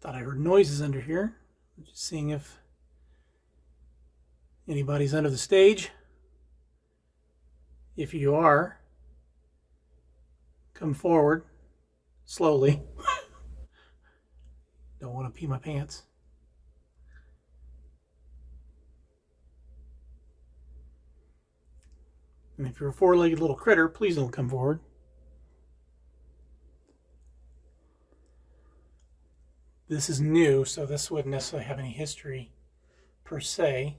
Thought I heard noises under here. Just seeing if anybody's under the stage. If you are, come forward slowly. Don't want to pee my pants. And if you're a four-legged little critter, please don't come forward. This is new, so this wouldn't necessarily have any history per se.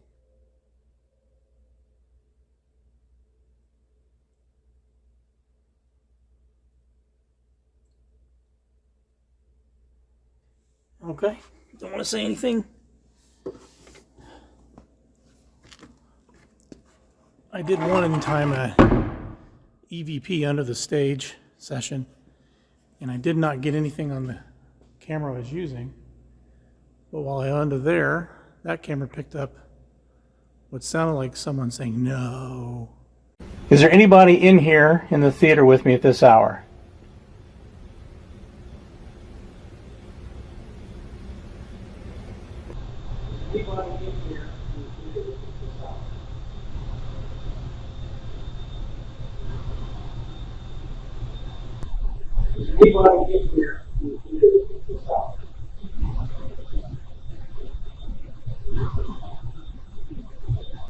Okay, don't want to say anything. I did one time a EVP under the stage session, and I did not get anything on the camera I was using. But while I was under there, that camera picked up what sounded like someone saying no. Is there anybody in here in the theater with me at this hour? People in here